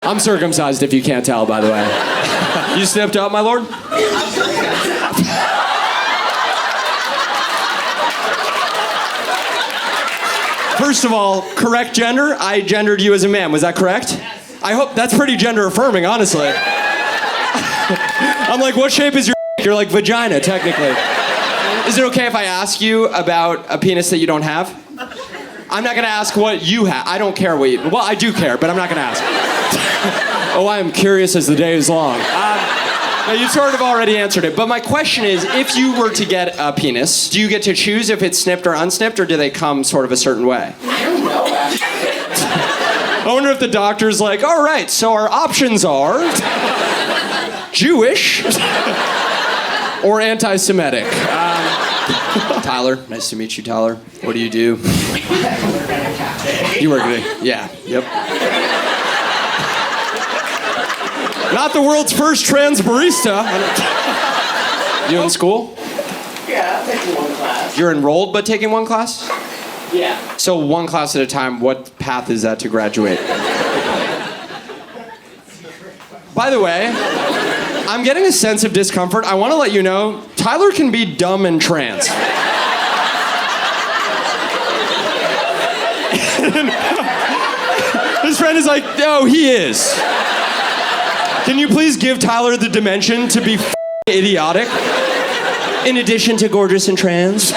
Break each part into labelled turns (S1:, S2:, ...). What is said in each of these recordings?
S1: I'm circumcised if you can't tell, by the way. You snipped up, my lord? First of all, correct gender. I gendered you as a man. Was that correct? Yes. I hope that's pretty gender affirming, honestly. I'm like, what shape is your You're like vagina, technically. Is it okay if I ask you about a penis that you don't have? I'm not gonna ask what you have. I don't care what you, well, I do care, but I'm not gonna ask. Oh, I am curious as the day is long. No, you sort of already answered it, but my question is, if you were to get a penis, do you get to choose if it's snipped or unsnipped, or do they come sort of a certain way?
S2: I don't know.
S1: I wonder if the doctor's like, all right, so our options are Jewish or anti-Semitic. Tyler, nice to meet you, Tyler. What do you do? You work at yeah, yep. Not the world's first trans barista. You in school?
S2: Yeah, I'm taking one class.
S1: You're enrolled but taking one class?
S2: Yeah.
S1: So one class at a time, what path is that to graduate? By the way, I'm getting a sense of discomfort. I want to let you know, Tyler can be dumb and trans. His friend is like, no, he is. Can you please give Tyler the dimension to be idiotic? In addition to gorgeous and trans.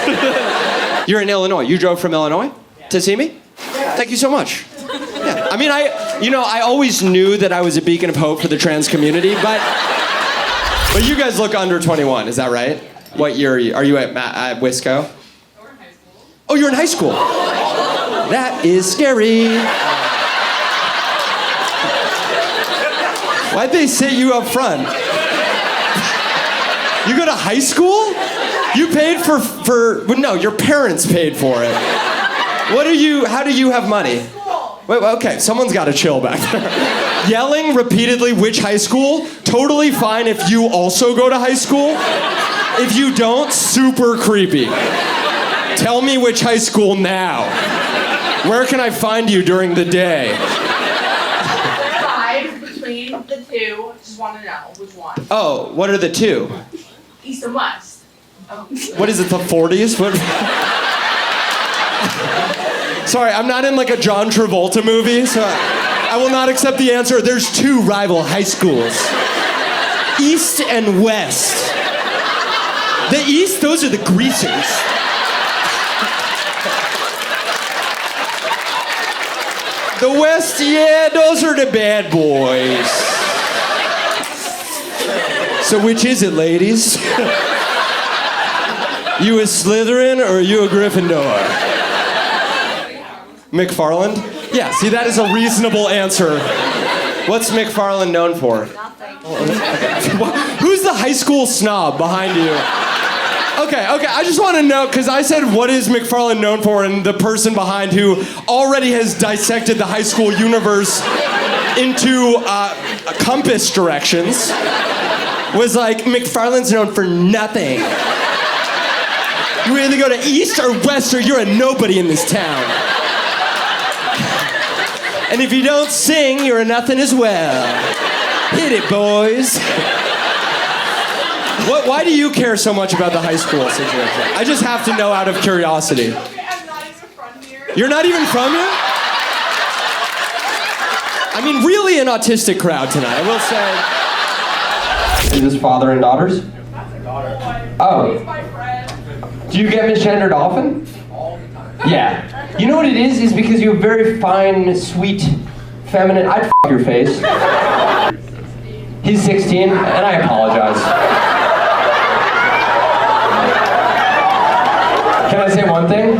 S1: You're in Illinois. You drove from Illinois to see me? Thank you so much. Yeah. I mean, I always knew that I was a beacon of hope for the trans community, but you guys look under 21, is that right? What year are you at Wisco?
S3: We're in high school.
S1: Oh, you're in high school. That is scary. Why'd they sit you up front? You go to high school? You paid for well, no, your parents paid for it. How do you have money? Wait, okay, someone's got to chill back there. Yelling repeatedly which high school? Totally fine if you also go to high school. If you don't, super creepy. Tell me which high school now. Where can I find you during the day?
S3: Between the two, just want to know which one.
S1: Oh, what are the two?
S3: East and West. Oh.
S1: What is it, the 40s? What? Sorry, I'm not in like a John Travolta movie, so I will not accept the answer. There's two rival high schools. East and West. The East, those are the greasers. The West, yeah, those are the bad boys. So which is it, ladies? You a Slytherin or are you a Gryffindor? McFarland? Yeah, see, that is a reasonable answer. What's McFarland known for?
S3: Nothing.
S1: Okay. Who's the high school snob behind you? Okay, I just want to know, because I said, what is McFarland known for? And the person behind who already has dissected the high school universe into compass directions was like, McFarland's known for nothing. You either go to East or West or you're a nobody in this town. And if you don't sing, you're a nothing as well. Hit it, boys. Why do you care so much about the high school situation? I just have to know out of curiosity.
S3: Okay, I'm not even from here.
S1: You're not even from here? I mean, really an autistic crowd tonight, I will say. Is this father and daughters?
S3: That's a daughter.
S1: Oh.
S3: He's my friend.
S1: Do you get misgendered often?
S3: All the time.
S1: Yeah. You know what it is? Is because you have very fine, sweet, feminine... I'd f*** your face. He's 16, and I apologize. Can I say one thing?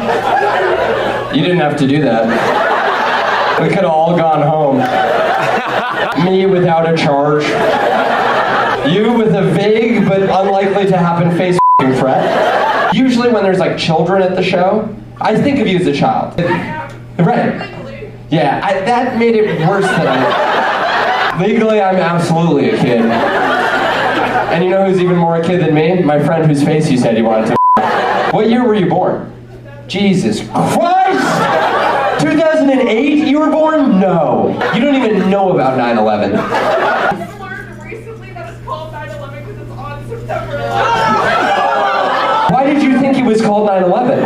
S1: You didn't have to do that. We could have all gone home. Me without a charge. You with a vague but unlikely to happen face threat. Usually when there's like children at the show, I think of you as a child. Right. Yeah, that made it worse than I... Legally, I'm absolutely a kid. And you know who's even more a kid than me? My friend whose face you said you wanted to... What year were you born? Jesus Christ! 2008 you were born? No. You don't even know about 9/11.
S3: I learned recently that it's called 9/11 because it's on September 11th.
S1: Why did you think it was called 9/11?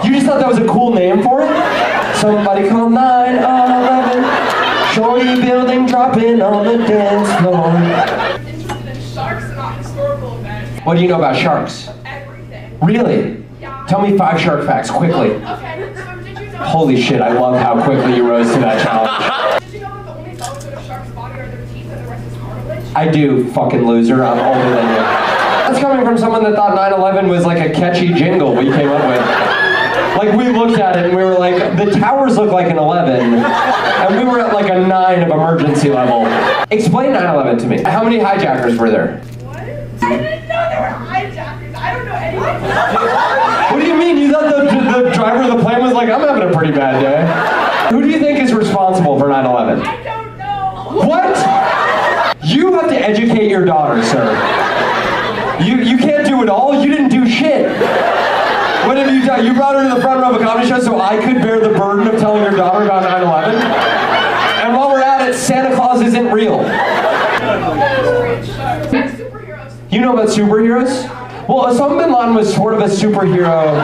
S1: You just thought that was a cool name for it? Somebody called 9/11. Shorty building dropping on the dance floor.
S3: Interested in sharks and not historical events.
S1: What do you know about sharks?
S3: Everything.
S1: Really?
S3: Yeah.
S1: Tell me 5 shark facts, quickly.
S3: Okay, so did you know?
S1: Holy shit, I love how quickly you rose to that challenge.
S3: Did you know that the only cells in a shark's body are their teeth and the rest is cartilage?
S1: I do, fucking loser. I'm older than you. That's coming from someone that thought 9/11 was like a catchy jingle we came up with. Like, we looked at it and we were like, the towers look like an 11, and we were at like a 9 of emergency level. Explain 9/11 to me. How many hijackers were there?
S3: What? I didn't know there were hijackers. I don't know anything.
S1: What do you mean? You thought the driver of the plane was like, I'm having a pretty bad day. Who do you think is responsible for 9/11?
S3: I don't know.
S1: What? You have to educate your daughter, sir. You can't do it all. You didn't do shit. What have you done? You brought her to the front row of a comedy show so I could bear the burden of telling your daughter about 9/11? And while we're at it, Santa Claus isn't real.
S3: Superheroes.
S1: You know about superheroes? Well, Osama bin Laden was sort of a superhero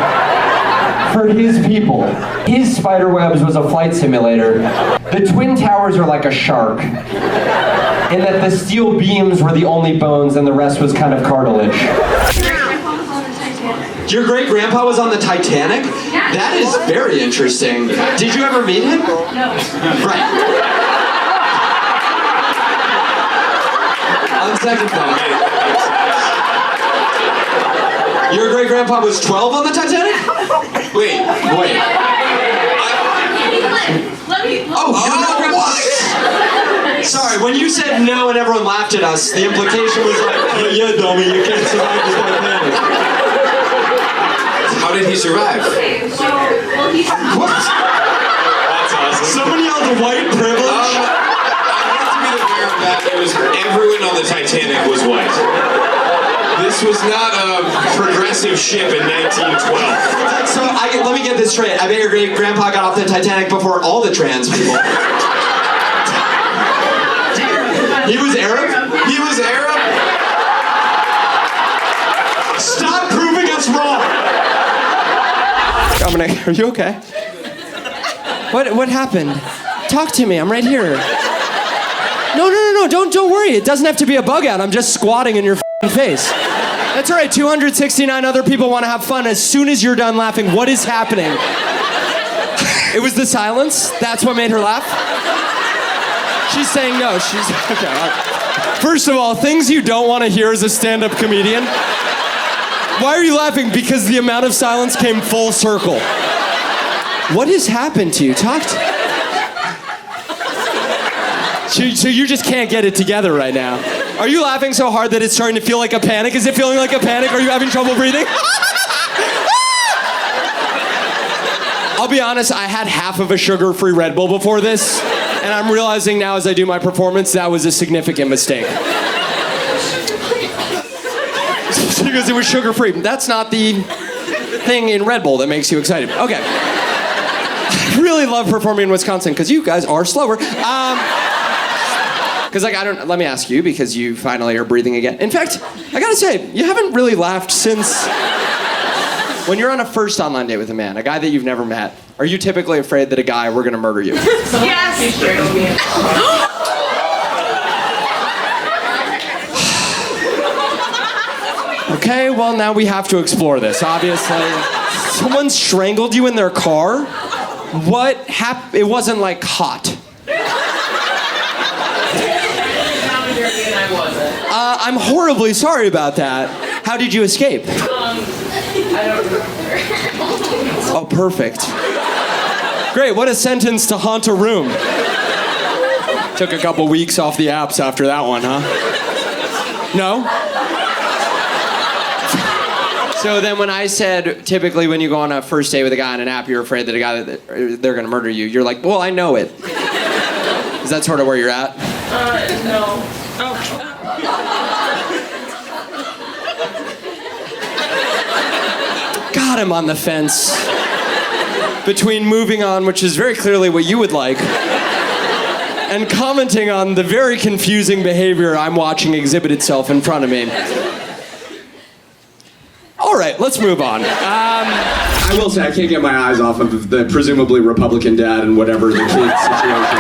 S1: for his people. His spider webs was a flight simulator. The Twin Towers are like a shark, in that the steel beams were the only bones and the rest was kind of cartilage. Your great grandpa was on the Titanic? That is very interesting. Did you ever meet him?
S3: No.
S1: Right. On second thought. Your great grandpa was 12 on the Titanic? Wait. Oh, your great grandpa. Sorry, when you said no and everyone laughed at us, the implication was like, yeah, dummy, you can't survive the Titanic.
S4: How did he survive?
S1: What?
S4: That's awesome.
S1: Someone yelled white privilege?
S4: I have to be aware of that. It was everyone on the Titanic was white. This was not a progressive ship in 1912.
S1: So let me get this straight. I bet your great grandpa got off the Titanic before all the trans people. He was Arab?
S4: He was Arab.
S1: Stop proving us wrong! Dominic, are you okay? What happened? Talk to me, I'm right here. No, don't worry. It doesn't have to be a bug out. I'm just squatting in your face. That's all right, 269 other people want to have fun. As soon as you're done laughing, what is happening? It was the silence? That's what made her laugh? She's saying no. She's, okay. All right. First of all, things you don't want to hear as a stand-up comedian. Why are you laughing? Because the amount of silence came full circle. What has happened to you? Talk to... So you just can't get it together right now. Are you laughing so hard that it's starting to feel like a panic? Is it feeling like a panic? Are you having trouble breathing? I'll be honest, I had half of a sugar-free Red Bull before this, and I'm realizing now as I do my performance, that was a significant mistake. Because it was sugar-free. That's not the thing in Red Bull that makes you excited. Okay. I really love performing in Wisconsin, because you guys are slower. Because let me ask you, because you finally are breathing again. In fact, I gotta say, you haven't really laughed since when you're on a first online date with a man, a guy that you've never met. Are you typically afraid that a guy, we're gonna murder you?
S3: Yes.
S1: Okay, well now we have to explore this, obviously. Someone strangled you in their car? What happened? It wasn't like hot. I'm horribly sorry about that. How did you escape?
S3: I don't remember.
S1: Oh, perfect. Great, what a sentence to haunt a room. Took a couple weeks off the apps after that one, huh? No? So then when I said, typically when you go on a first date with a guy on an app, you're afraid that they're gonna murder you. You're like, well, I know it. Is that sort of where you're at?
S3: No.
S1: God, I'm on the fence. between moving on, which is very clearly what you would like, and commenting on the very confusing behavior I'm watching exhibit itself in front of me. All right, let's move on.
S5: I will say I can't get my eyes off of the presumably Republican dad and whatever the kid situation.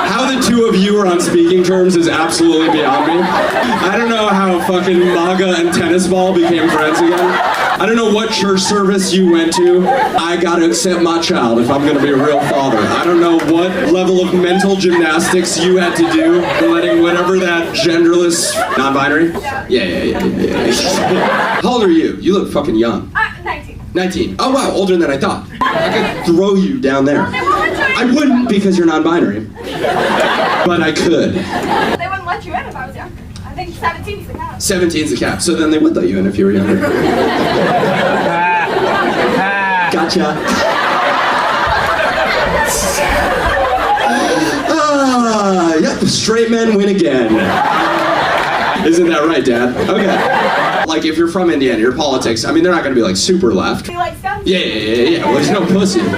S5: How the two of you are on speaking terms is absolutely beyond me. I don't know how fucking MAGA and tennis ball became friends again. I don't know what church service you went to. I gotta accept my child if I'm gonna be a real father. I don't know what level of mental gymnastics you had to do letting whatever that genderless, non-binary? Yeah. How old are you? You look fucking young.
S3: 19.
S5: 19. Oh wow, older than I thought. I could throw you down there. I wouldn't because you're non-binary. But I could.
S3: They wouldn't let you in if I was young. I think 17 is the cap.
S5: 17's the cap. So then they would let you in if you were younger. Gotcha. Yep, straight men win again. Isn't that right, Dad? Okay. Like, if you're from Indiana, your politics, I mean, they're not going to be, like, super left.
S3: He likes guns.
S5: Yeah. Well, he's no pussy. He's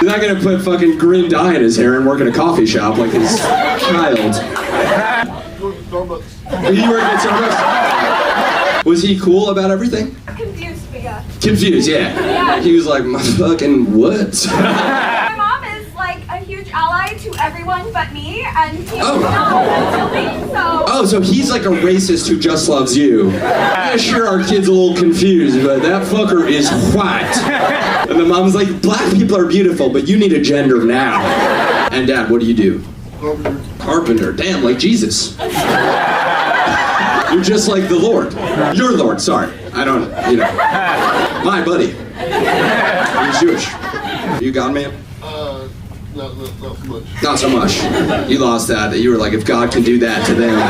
S5: not going to put fucking green dye in his hair and work in a coffee shop like his child. He worked at Starbucks? Was he cool about everything?
S3: Confused, but yeah.
S5: Confused, yeah. He was like, my fucking what?
S3: My mom is like a huge ally to everyone but me, and he's
S5: Oh.
S3: not until me, so.
S5: Oh, so he's like a racist who just loves you. Yeah, sure, our kid's a little confused, but that fucker is white. And the mom's like, black people are beautiful, but you need a gender now. And Dad, what do you do? Carpenter. Damn, like Jesus. You're just like the Lord. Your Lord, sorry. I don't, My buddy. He's Jewish. You God man?
S6: Not so much.
S5: Not so much. You lost that. You were like, if God can do that to them.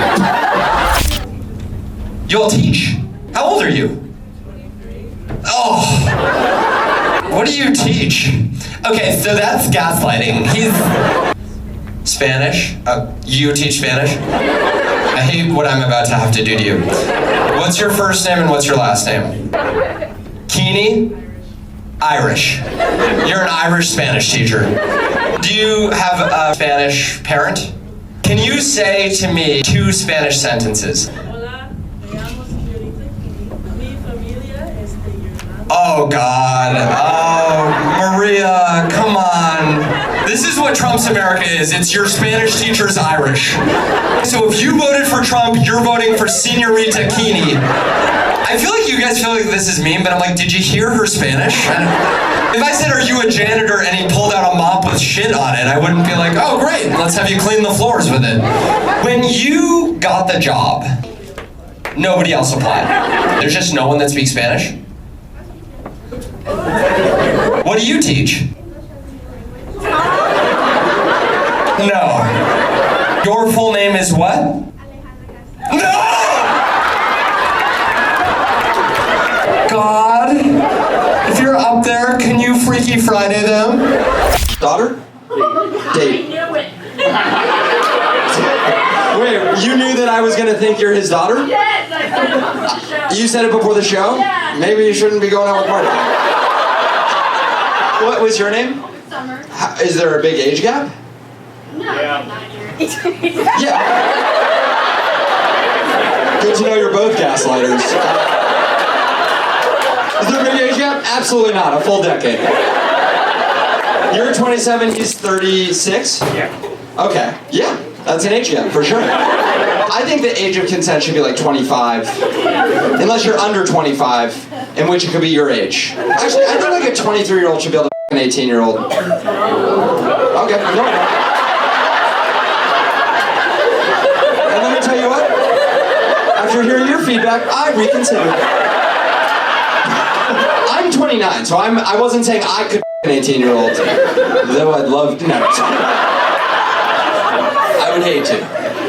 S7: You'll teach. How old are you? 23. Oh. What do you teach? Okay, so that's gaslighting. He's Spanish. You teach Spanish? I hate what I'm about to have to do to you. What's your first name and what's your last name? Keeney? Irish. You're an Irish Spanish teacher. Do you have a Spanish parent? Can you say to me 2 Spanish sentences?
S8: Hola, me llamo señorita Kini. Mi familia es de Irlanda.
S7: Oh God. Oh, Maria, come on. This is what Trump's America is. It's your Spanish teacher's Irish. So if you voted for Trump, you're voting for Señorita Kini. I feel like you guys feel like this is mean, but I'm like, did you hear her Spanish? If I said, are you a janitor, and he pulled out a mop with shit on it, I wouldn't be like, oh great, let's have you clean the floors with it. When you got the job, nobody else applied. There's just no one that speaks Spanish? What do you teach? No. Your full name is what? No! God, if you're up there, can you Freaky Friday them?
S1: Daughter? Date.
S3: I knew it.
S1: Wait, you knew that I was gonna think you're his daughter?
S3: Yes, I said it before the show.
S1: You said it before the show?
S3: Yeah.
S1: Maybe you shouldn't be going out with Marty. What was your name?
S3: Summer.
S1: Is there a big age gap?
S3: No, not yours.
S1: Yeah. Good to know you're both gaslighters. Is there a big age gap? Absolutely not. A full decade. You're 27, he's 36?
S2: Yeah.
S1: Okay. Yeah, that's an age gap, for sure. I think the age of consent should be like 25. Unless you're under 25, in which it could be your age. Actually, I think like a 23-year-old should be able to f*** an 18-year-old. Okay, no. And let me tell you what, after hearing your feedback, I reconsider. I'm 29, so I wasn't saying I could f*** an 18-year-old, though I'd love to. No. I would hate to.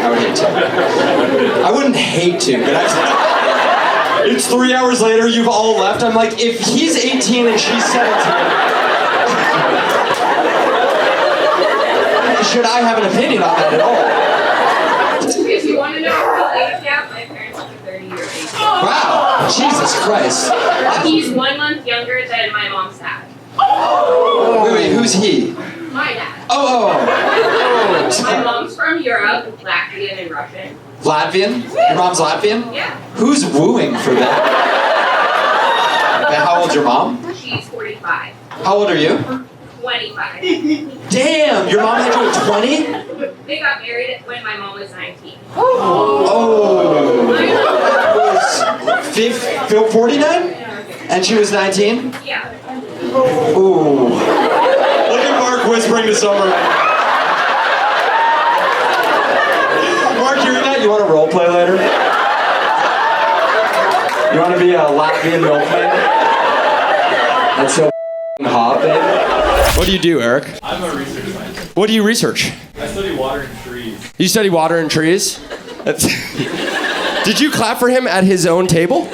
S1: I wouldn't hate to, but it's 3 hours later, you've all left. I'm like, if he's 18 and she's 17, should I have an opinion on that at all?
S9: If you want to know the age gap, my parents have a 30-year age gap.
S1: Wow, Jesus Christ.
S9: He's 1 month younger than my mom's dad.
S10: Wait, who's he?
S9: My dad.
S10: Oh.
S9: My mom's from Europe, Latvian and Russian.
S10: Latvian? Your mom's Latvian?
S9: Yeah.
S10: Who's wooing for that? How old's your mom?
S9: She's 45.
S10: How old are you?
S9: 25.
S10: Damn, your mom had you at 20?
S9: They got married when my mom was 19.
S10: Oh. That was 49? And she was 19?
S9: Yeah.
S10: Ooh. Look at Mark whispering to Summer. Mark, you're that? You want to role play later? You want to be a Latvian role player? That's so hot, babe.
S1: What do you do, Eric?
S11: I'm a research scientist.
S1: What do you research?
S11: I study water and trees.
S1: You study water and trees? Did you clap for him at his own table?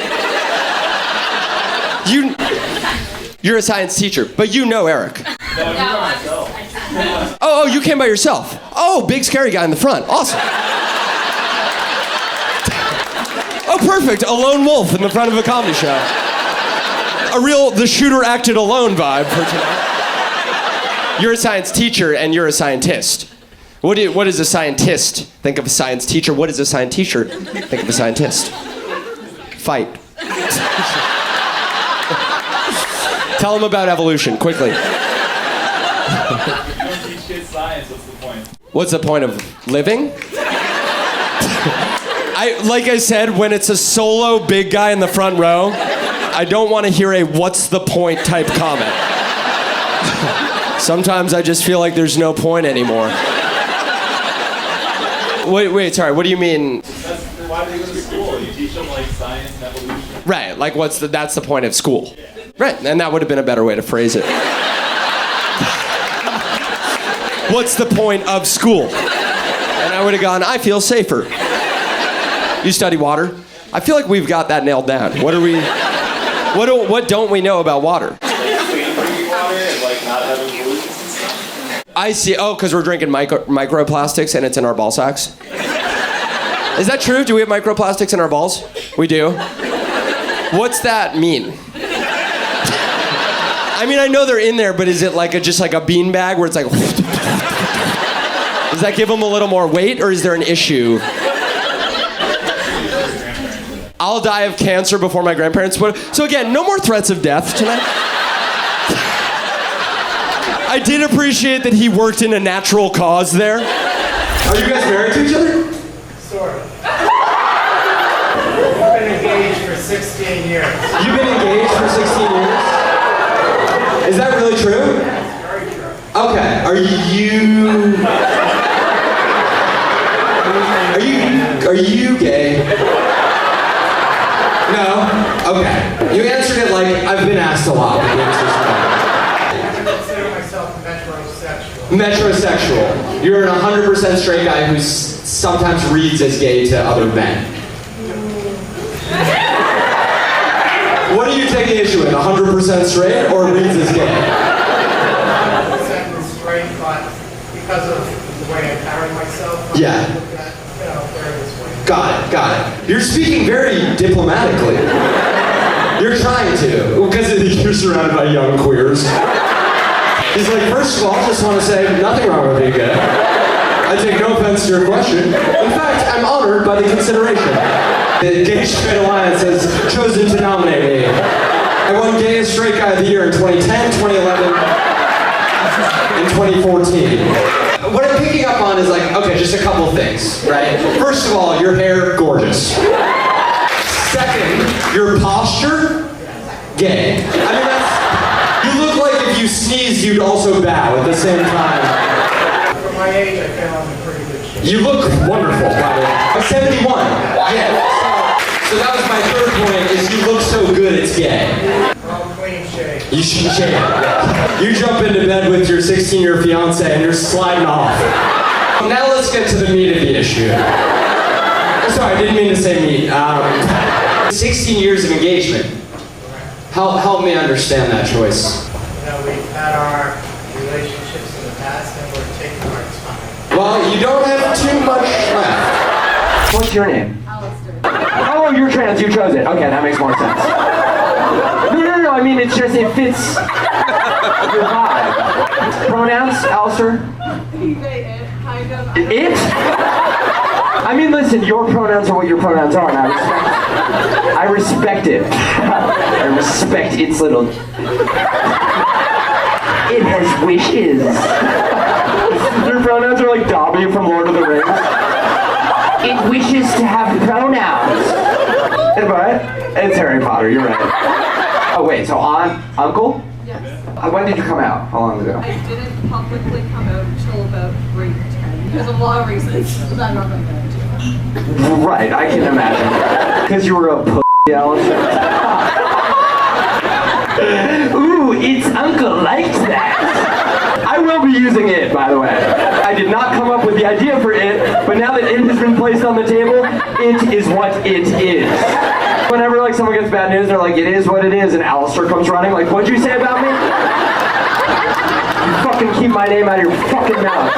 S1: You're a science teacher, but you know Eric.
S11: No, I'm here by myself.
S1: Oh, you came by yourself. Oh, big scary guy in the front. Awesome. Oh, perfect. A lone wolf in the front of a comedy show. A real the shooter acted alone vibe for tonight. You're a science teacher and you're a scientist. What is a scientist? Think of a science teacher. What is a science teacher? Think of a scientist. Fight. Tell them about evolution, quickly.
S11: You don't teach kids science, what's the point?
S1: What's the point of living? Like I said, when it's a solo big guy in the front row, I don't want to hear a what's the point type comment. Sometimes I just feel like there's no point anymore. Wait, sorry, what do you mean?
S11: That's why they go to school. You teach them like science and evolution.
S1: Right, like that's the point of school. Right, and that would have been a better way to phrase it. What's the point of school? And I would have gone, I feel safer. You study water? I feel like we've got that nailed down. What don't we know about water?
S11: Clean drinking water and like not having pollutants and stuff.
S1: I see. Oh, because we're drinking microplastics and it's in our ball sacks? Is that true? Do we have microplastics in our balls? We do. What's that mean? I mean, I know they're in there, but is it like just like a bean bag where it's like... Does that give them a little more weight, or is there an issue? I'll die of cancer before my grandparents would. So again, no more threats of death tonight. I did appreciate that he worked in a natural cause there. Are you guys married to each other?
S12: Sort of. We've been engaged for 16 years.
S1: You've been engaged for 16 years? Is that really true?
S12: Very true.
S1: Okay, are you gay? No? Okay. You answered it like, I've been asked a lot. But the answer's no.
S12: I consider myself metrosexual.
S1: Metrosexual. You're an 100% straight guy who sometimes reads as gay to other men. What are you taking issue with? 100% straight or reads as gay?
S12: 100% straight, but because of the way I carry myself,
S1: Yeah.
S12: various ways.
S1: Got it. You're speaking very diplomatically. You're trying to, because you're surrounded by young queers. He's like, first of all, I just want to say nothing wrong with being gay. I take no offense to your question. In fact, I'm honored by the consideration. The Gay Straight Alliance has chosen to nominate me. I won Gayest Straight Guy of the Year in 2010, 2011, and 2014. What I'm picking up on is like, okay, just a couple things, right? First of all, your hair, gorgeous. Second, your posture, gay. I mean, you look like if you sneezed, you'd also bow at the same time.
S12: For my age, I feel I'm in pretty good shape.
S1: You look wonderful, by the way. I'm 71. Yeah. So that was my third point, is you look so good, it's gay.
S12: I'm clean shaved.
S1: You should shave. You jump into bed with your 16-year fiance and you're sliding off. Now let's get to the meat of the issue. I'm sorry, I didn't mean to say meat. 16 years of engagement. Help me understand that choice.
S12: We've had our relationships in the past and we're taking our time.
S1: Well, you don't have too much left. What's your name? Oh, you're trans, you chose it. Okay, that makes more sense. No, I I mean, it's just, it fits your vibe. Pronouns, Alistair?
S3: He, they, it, kind of.
S1: It? I mean, listen, your pronouns are what your pronouns are, and I respect it. I respect its little... It has wishes. Your pronouns are like Dobby from Lord of the Rings. It wishes to have pronouns. What? It's Harry Potter, you're right. Oh wait, so aunt, uncle?
S3: Yes.
S1: When did you come out? How long ago?
S3: I didn't publicly come out until about grade 10 because of a lot of reasons that I'm not going to get into.
S1: Right, I can imagine. Because you were a pussy, Alistair. Ooh, its uncle liked that. I will be using it, by the way. I did not come up with the idea for it, but now that it has been placed on the table, it is what it is. Whenever like someone gets bad news, they're like, it is what it is, and Alistair comes running, like, what'd you say about me? You fucking keep my name out of your fucking mouth,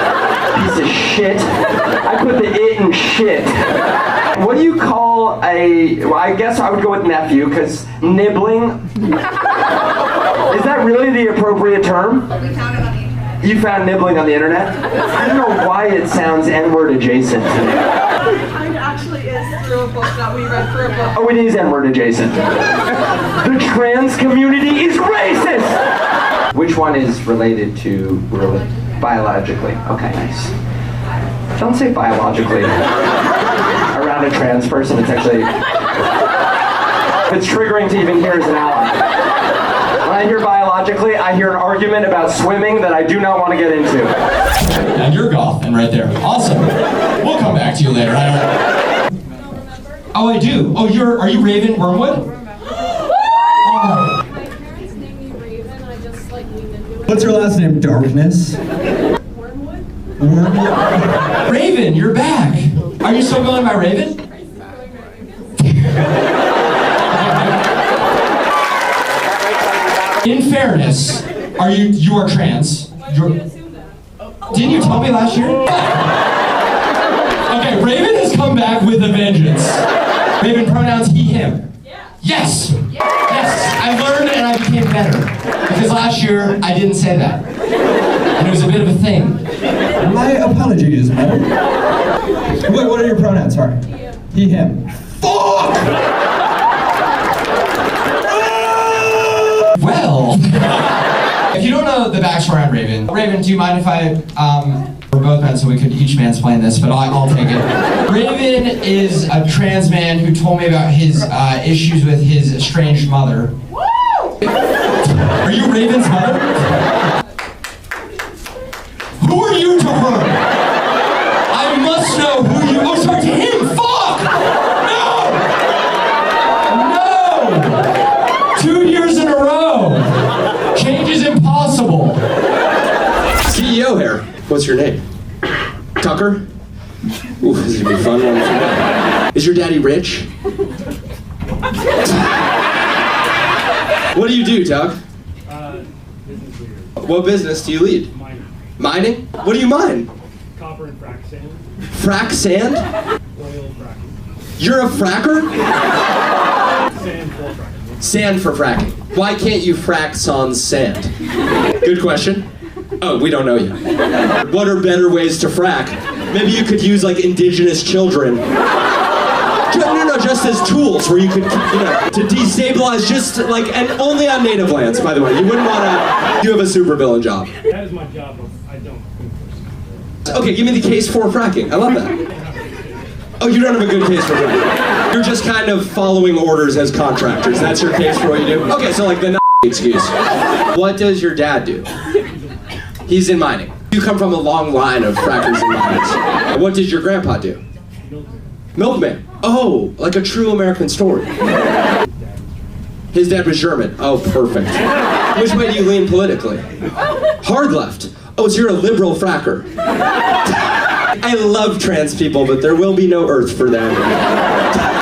S1: piece of shit. I put the it in shit. What do you call well, I guess I would go with nephew, because nibbling. Is that really the appropriate term?
S3: We found it on the internet.
S1: You found nibbling on the internet? I don't know why it sounds N-word adjacent to me.
S3: It kind of actually is through a book that we read for a book.
S1: Oh, it is N-word adjacent. The trans community is racist! Which one is related to biologically? Okay, nice. Don't say biologically. Around a trans person, it's actually... It's triggering to even hear as an ally. When I hear biologically, I hear an argument about swimming that I do not want to get into.
S13: And you're golfing right there. Awesome. We'll come back to you later. Oh, I do. Oh, are you Raven Wormwood?
S8: My parents named me Raven, I just like leaned into it.
S13: What's your last name? Darkness?
S8: Wormwood?
S13: Wormwood? Raven, you're back. Are you still going by Raven? In fairness, you are trans. Didn't you tell me last year? Okay, Raven has come back with a vengeance. Raven pronouns he, him. Yes! Yes, I learned and I became better. Because last year, I didn't say that. And it was a bit of a thing.
S14: My apologies, madam. What are your pronouns? Sorry. He, him.
S13: Fuck! Well, if you don't know the backstory on Raven, do you mind if we're both men so we could each mansplain this, but I'll take it. Raven is a trans man who told me about his issues with his estranged mother. Woo! Are you Raven's mother? Who are you to her? I must know who you... Oh, sorry, to him! Fuck! No! 2 years in a row! Change is impossible.
S5: CEO here. What's your name? Tucker? Ooh, this is gonna be a fun one. Is your daddy rich? What do you do, Tuck?
S15: Business leader.
S5: What business do you lead?
S15: Mining.
S5: Mining? What do you mine?
S15: Copper and frac sand.
S5: Frack sand?
S15: Oil fracking.
S5: You're a fracker?
S15: Sand for fracking.
S5: Sand for fracking. Why can't you frack sans sand? Good question. Oh, we don't know yet. What are better ways to frack? Maybe you could use like indigenous children. No, just as tools where you could, to destabilize just like, and only on native lands, by the way. You wouldn't want to, you have a supervillain job.
S15: That is my job, but I don't.
S5: Okay, give me the case for fracking. I love that. Oh, you don't have a good case for fracking. You're just kind of following orders as contractors. That's your case for what you do? Okay, so like the excuse. What does your dad do? He's in mining. You come from a long line of frackers and miners. What did your grandpa do? Milkman. Oh, like a true American story. His dad was German. Oh, perfect. Which way do you lean politically? Hard left. Oh, so you're a liberal fracker. I love trans people, but there will be no earth for them.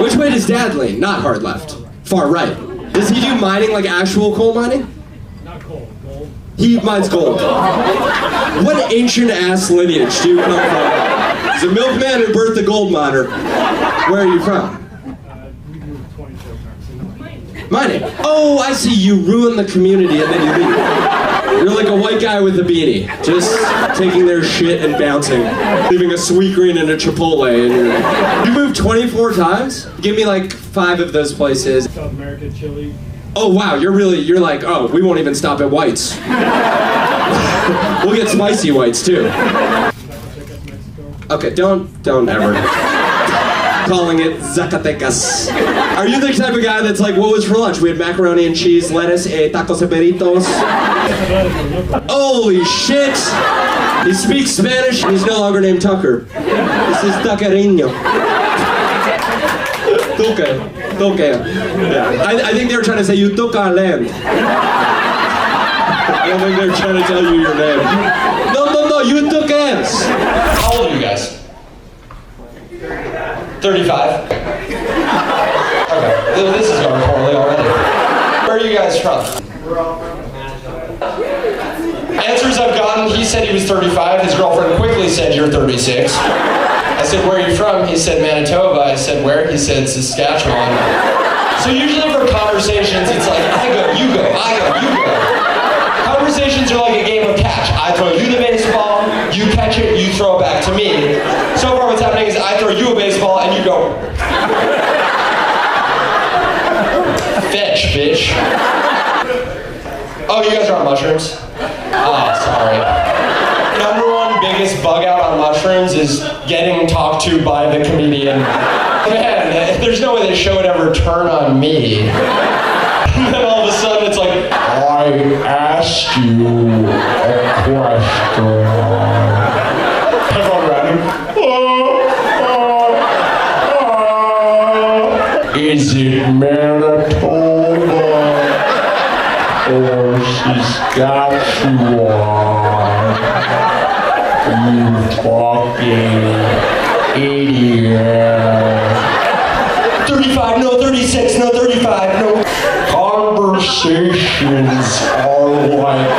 S5: Which way does dad lean? Not hard left. Far right. Does he do mining like actual coal mining?
S15: Not coal, gold.
S5: He mines gold. What ancient ass lineage do you come from? He's a milkman who birthed a gold miner. Where are you from?
S15: We moved 20 times.
S5: My name. Oh, I see. You ruin the community and then you leave. You're like a white guy with a beanie, just taking their shit and bouncing, leaving a sweet green and a Chipotle. And you moved 24 times? Give me like 5 of those places.
S15: South America, Chile.
S5: Oh wow, you're like, oh, we won't even stop at whites. We'll get spicy whites too. Okay, don't ever. Calling it Zacatecas. Are you the type of guy that's like, what was for lunch? We had macaroni and cheese, lettuce, tacos and burritos. Holy shit! He speaks Spanish and he's no longer named Tucker. This is Taquereño. Tuque. Yeah. I think they were trying to say you took our land. I don't think they're trying to tell you your name. No, you took ours.
S7: How old are you guys? 35? Okay, this is going poorly already. Where are you guys from? Answers I've gotten, he said he was 35, his girlfriend quickly said you're 36. I said, where are you from? He said Manitoba. I said, where? He said Saskatchewan. So usually for conversations, it's like, I go, you go, I go, you go. Conversations are like a game of catch. I throw you the baseball, you catch it, you throw it back to me. So far what's happening is I throw you a baseball and you go, fetch, bitch. Oh, you guys are on mushrooms? Oh, sorry. Number one biggest bug out on mushrooms is getting talked to by the comedian. Man, there's no way the show would ever turn on me. And then all of a sudden it's like, I asked you a question. Everyone random. Is it Manitoba or Saskatchewan? You fucking idiot. 35, no, 36, no, 35, no. Conversations are like